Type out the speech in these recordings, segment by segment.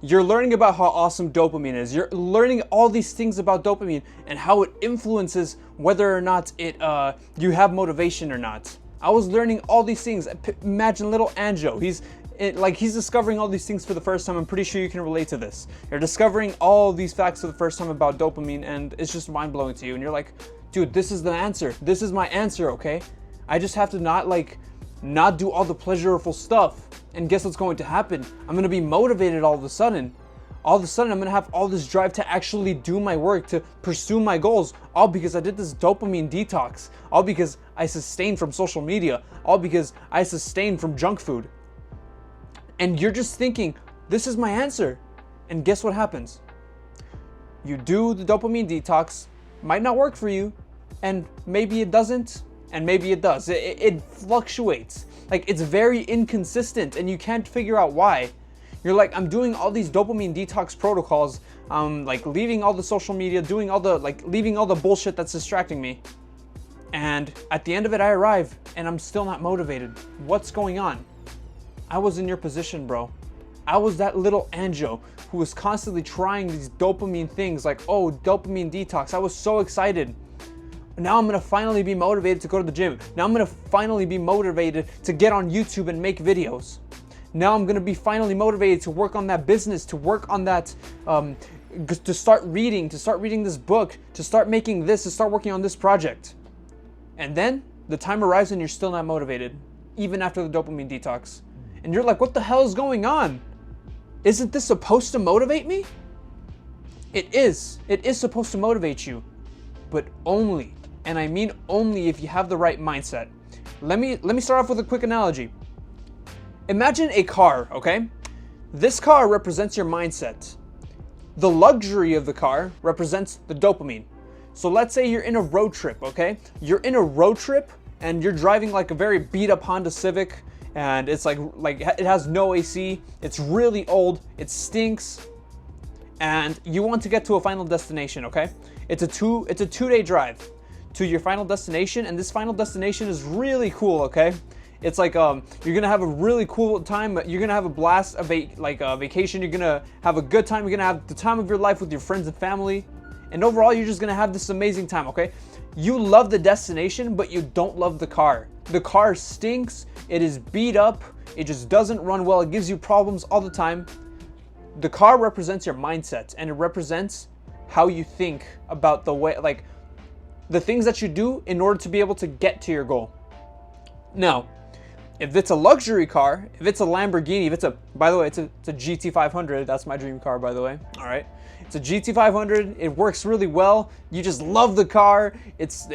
You're learning about how awesome dopamine is. You're learning all these things about dopamine and how it influences whether or not you have motivation or not. I was learning all these things. Imagine little Anjo. He's discovering all these things for the first time. I'm pretty sure you can relate to this. You're discovering all these facts for the first time about dopamine, and it's just mind-blowing to you. And you're like, dude, this is the answer. This is my answer, okay? I just have to not do all the pleasurable stuff. And guess what's going to happen? I'm going to be motivated all of a sudden. All of a sudden, I'm going to have all this drive to actually do my work, to pursue my goals, all because I did this dopamine detox, all because I sustained from social media, all because I sustained from junk food. And you're just thinking, this is my answer. And guess what happens? You do the dopamine detox, might not work for you, and maybe it doesn't, and maybe it does. It fluctuates. Like, it's very inconsistent, and you can't figure out why. You're like, I'm doing all these dopamine detox protocols, leaving all the social media, leaving all the bullshit that's distracting me. And at the end of it, I arrive, and I'm still not motivated. What's going on? I was in your position, bro. I was that little Anjo who was constantly trying these dopamine things, like, oh, dopamine detox. I was so excited. Now I'm gonna finally be motivated to go to the gym. Now I'm gonna finally be motivated to get on YouTube and make videos. Now I'm gonna be finally motivated to work on that business, to work on that, to start reading this book, to start making this, to start working on this project. And then the time arrives and you're still not motivated, even after the dopamine detox. And you're like, what the hell is going on? Isn't this supposed to motivate me? It is. It is supposed to motivate you, but only, and I mean only, if you have the right mindset. Let me start off with a quick analogy. Imagine a car, okay? This car represents your mindset. The luxury of the car represents the dopamine. So let's say you're in a road trip, okay? You're in a road trip and you're driving like a very beat up Honda Civic, and it's like it has no AC, it's really old, it stinks, and you want to get to a final destination, okay? It's a 2-day drive to your final destination, and this final destination is really cool, okay? It's like you're gonna have a really cool time. You're gonna have a blast, a vacation. You're gonna have a good time. You're gonna have the time of your life with your friends and family, and overall, you're just gonna have this amazing time. Okay? You love the destination, but you don't love the car. The car stinks. It is beat up. It just doesn't run well. It gives you problems all the time. The car represents your mindset, and it represents how you think about the way, the things that you do in order to be able to get to your goal. Now, if it's a luxury car, if it's a Lamborghini, by the way, it's a GT500. That's my dream car, by the way. All right. It's a GT500. It works really well. You just love the car. It's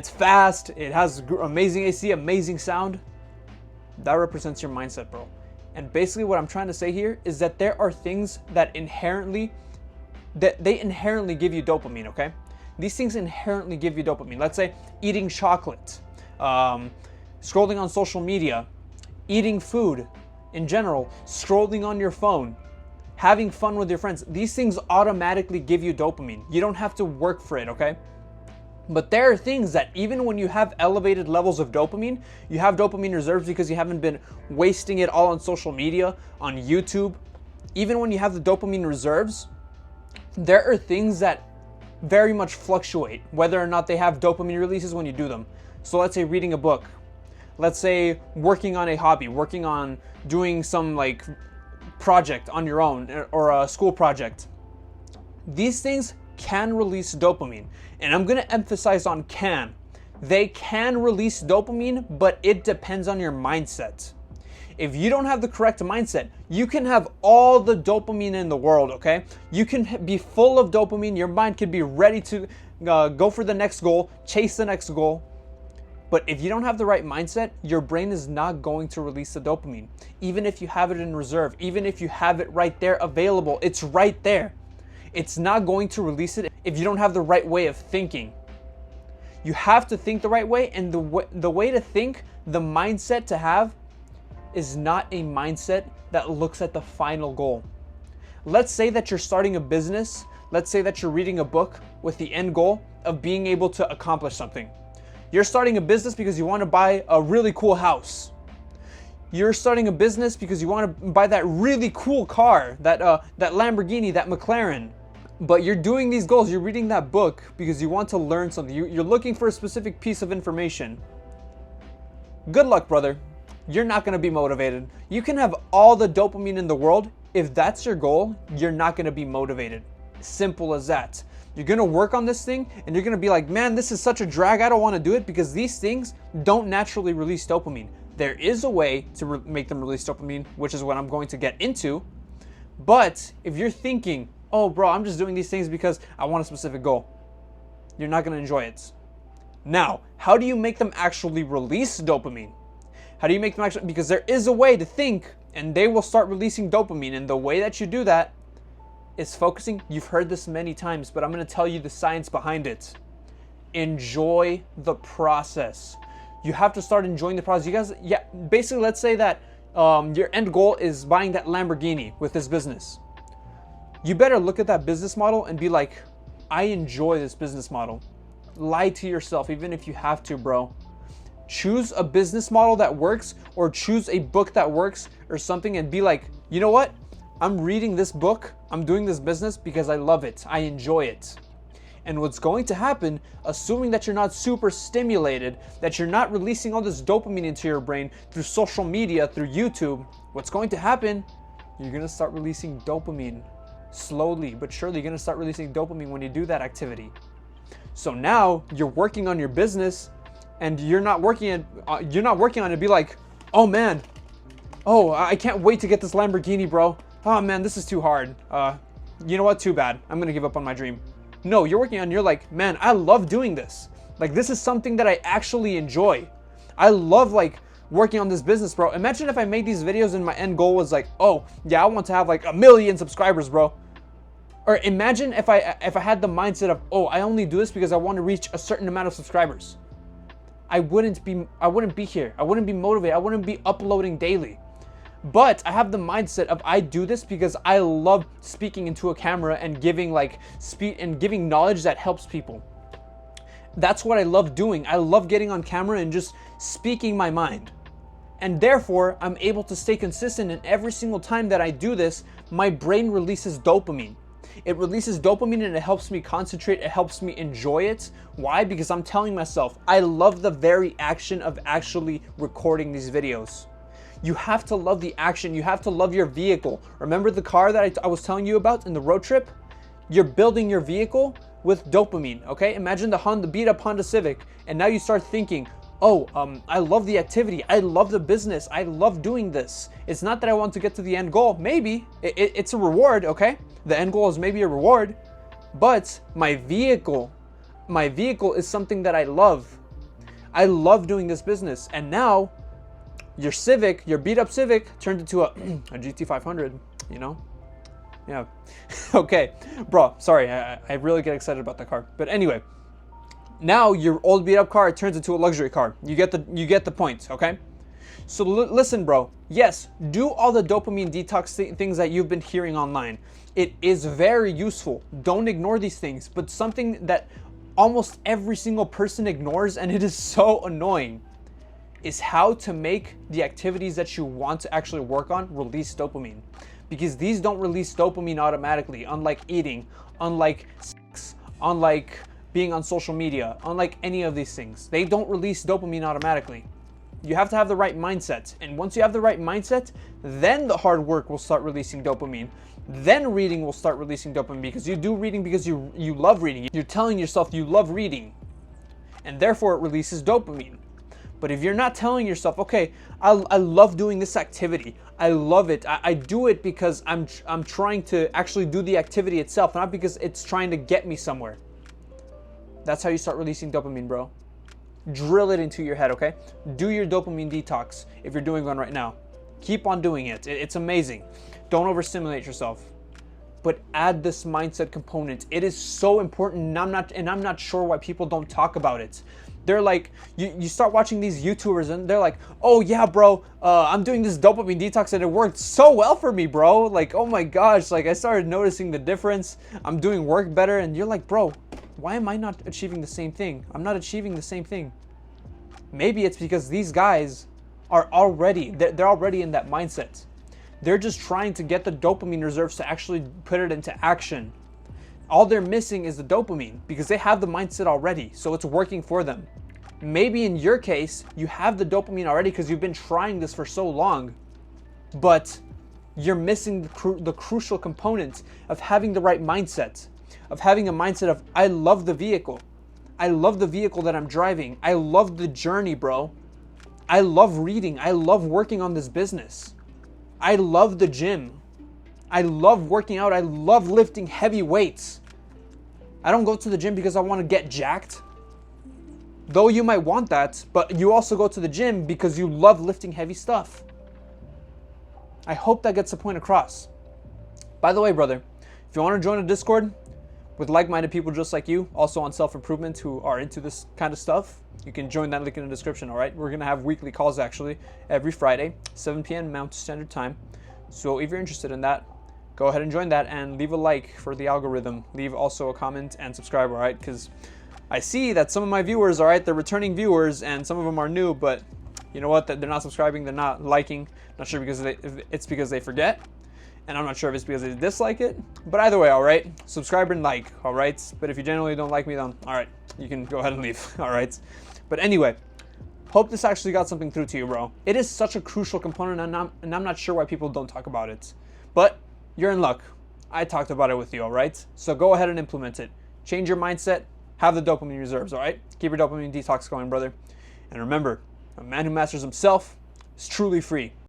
fast. It has amazing AC, amazing sound. That represents your mindset, bro. And basically what I'm trying to say here is that there are things that inherently give you dopamine, okay? These things inherently give you dopamine. Let's say eating chocolate, scrolling on social media, eating food in general, scrolling on your phone, having fun with your friends. These things automatically give you dopamine. You don't have to work for it, okay? But there are things that even when you have elevated levels of dopamine, you have dopamine reserves because you haven't been wasting it all on social media, on YouTube. Even when you have the dopamine reserves, there are things that very much fluctuate whether or not they have dopamine releases when you do them. So let's say reading a book. Let's say working on a hobby, working on doing some project on your own or a school project. These things can release dopamine. And I'm going to emphasize on can. They can release dopamine, but it depends on your mindset. If you don't have the correct mindset, you can have all the dopamine in the world, okay? You can be full of dopamine. Your mind can be ready to go for the next goal, chase the next goal. But if you don't have the right mindset, your brain is not going to release the dopamine. Even if you have it in reserve, even if you have it right there available, it's right there. It's not going to release it if you don't have the right way of thinking. You have to think the right way, and the way to think, the mindset to have, is not a mindset that looks at the final goal. Let's say that you're starting a business. Let's say that you're reading a book with the end goal of being able to accomplish something. You're starting a business because you want to buy a really cool house. You're starting a business because you want to buy that really cool car, that Lamborghini, that McLaren. But you're doing these goals, you're reading that book because you want to learn something. You're looking for a specific piece of information. Good luck, brother. You're not going to be motivated. You can have all the dopamine in the world. If that's your goal, you're not going to be motivated. Simple as that. You're going to work on this thing and you're going to be like, man, this is such a drag. I don't want to do it, because these things don't naturally release dopamine. There is a way to make them release dopamine, which is what I'm going to get into. But if you're thinking, oh, bro, I'm just doing these things because I want a specific goal, you're not going to enjoy it. Now, how do you make them actually release dopamine? How do you make them actually, because there is a way to think and they will start releasing dopamine. And the way that you do that is focusing. You've heard this many times, but I'm going to tell you the science behind it. Enjoy the process. You have to start enjoying the process. You guys, yeah, basically, let's say that your end goal is buying that Lamborghini with this business. You better look at that business model and be like, I enjoy this business model. Lie to yourself, even if you have to, bro. Choose a business model that works, or choose a book that works or something, and be like, you know what? I'm reading this book, I'm doing this business because I love it, I enjoy it. And what's going to happen, assuming that you're not super stimulated, that you're not releasing all this dopamine into your brain through social media, through YouTube, what's going to happen, you're going to start releasing dopamine. Slowly but surely, you're going to start releasing dopamine when you do that activity. So now you're working on your business, and you're not working on it to be like, oh man, oh, I can't wait to get this Lamborghini, bro. Oh man, this is too hard. You know what? Too bad. I'm going to give up on my dream. No, you're working on, you're like, man, I love doing this. Like, this is something that I actually enjoy. I love, like, working on this business, bro. Imagine if I made these videos and my end goal was like, oh, yeah, I want to have like 1 million subscribers, bro. Or imagine if I had the mindset of, oh, I only do this because I want to reach a certain amount of subscribers. I wouldn't be here. I wouldn't be motivated. I wouldn't be uploading daily. But I have the mindset of, I do this because I love speaking into a camera and giving giving knowledge that helps people. That's what I love doing. I love getting on camera and just speaking my mind. And therefore, I'm able to stay consistent, and every single time that I do this, my brain releases dopamine. It releases dopamine and it helps me concentrate. It helps me enjoy it. Why? Because I'm telling myself, I love the very action of actually recording these videos. You have to love the action. You have to love your vehicle. Remember the car that I was telling you about in the road trip? You're building your vehicle with dopamine, okay? Imagine the beat up Honda Civic, and now you start thinking, oh, I love the activity. I love the business. I love doing this. It's not that I want to get to the end goal. Maybe it's a reward, okay? The end goal is maybe a reward, but my vehicle is something that I love. I love doing this business. And now your Civic, your beat up Civic turned into a GT500, you know? Yeah. Okay, bro, sorry, I really get excited about that car. But anyway, now your old beat up car turns into a luxury car. You get the point, okay? So listen, bro. Yes, do all the dopamine detox things that you've been hearing online. It is very useful. Don't ignore these things. But something that almost every single person ignores, and it is so annoying, is how to make the activities that you want to actually work on release dopamine. Because these don't release dopamine automatically, unlike eating, unlike sex, unlike being on social media, unlike any of these things. They don't release dopamine automatically. You have to have the right mindset. And once you have the right mindset, then the hard work will start releasing dopamine. Then reading will start releasing dopamine, because you do reading because you love reading. You're telling yourself you love reading, and therefore it releases dopamine. But if you're not telling yourself, okay, I love doing this activity, I love it, I do it because I'm trying to actually do the activity itself, not because it's trying to get me somewhere. That's how you start releasing dopamine, bro. Drill it into your head, okay? Do your dopamine detox if you're doing one right now. Keep on doing it. It's amazing. Don't overstimulate yourself. But add this mindset component. It is so important, and I'm not sure why people don't talk about it. They're like, you start watching these YouTubers and they're like, oh yeah, bro, I'm doing this dopamine detox and it worked so well for me, bro. Like, oh my gosh, like I started noticing the difference. I'm doing work better. And you're like, bro, why am I not achieving the same thing? I'm not achieving the same thing. Maybe it's because these guys are already, they're already in that mindset. They're just trying to get the dopamine reserves to actually put it into action. All they're missing is the dopamine because they have the mindset already, so it's working for them. Maybe in your case, you have the dopamine already because you've been trying this for so long, but you're missing the crucial component of having the right mindset, of having a mindset of, I love the vehicle. I love the vehicle that I'm driving. I love the journey, bro. I love reading. I love working on this business. I love the gym. I love working out. I love lifting heavy weights. I don't go to the gym because I want to get jacked. Though you might want that, but you also go to the gym because you love lifting heavy stuff. I hope that gets the point across. By the way, brother, if you want to join a Discord with like-minded people just like you, also on self-improvement who are into this kind of stuff, you can join that link in the description, all right? We're going to have weekly calls, actually, every Friday, 7 p.m. Mountain Standard Time. So if you're interested in that, go ahead and join that and leave a like for the algorithm. Leave also a comment and subscribe, all right? Because I see that some of my viewers, all right, they're returning viewers and some of them are new, but you know what? They're not subscribing, they're not liking. Not sure because it's because they forget. And I'm not sure if it's because they dislike it. But either way, all right, subscribe and like, all right? But if you genuinely don't like me, then all right, you can go ahead and leave, all right? But anyway, hope this actually got something through to you, bro. It is such a crucial component, and I'm not sure why people don't talk about it. But you're in luck. I talked about it with you, all right? So go ahead and implement it. Change your mindset. Have the dopamine reserves, all right? Keep your dopamine detox going, brother. And remember, a man who masters himself is truly free.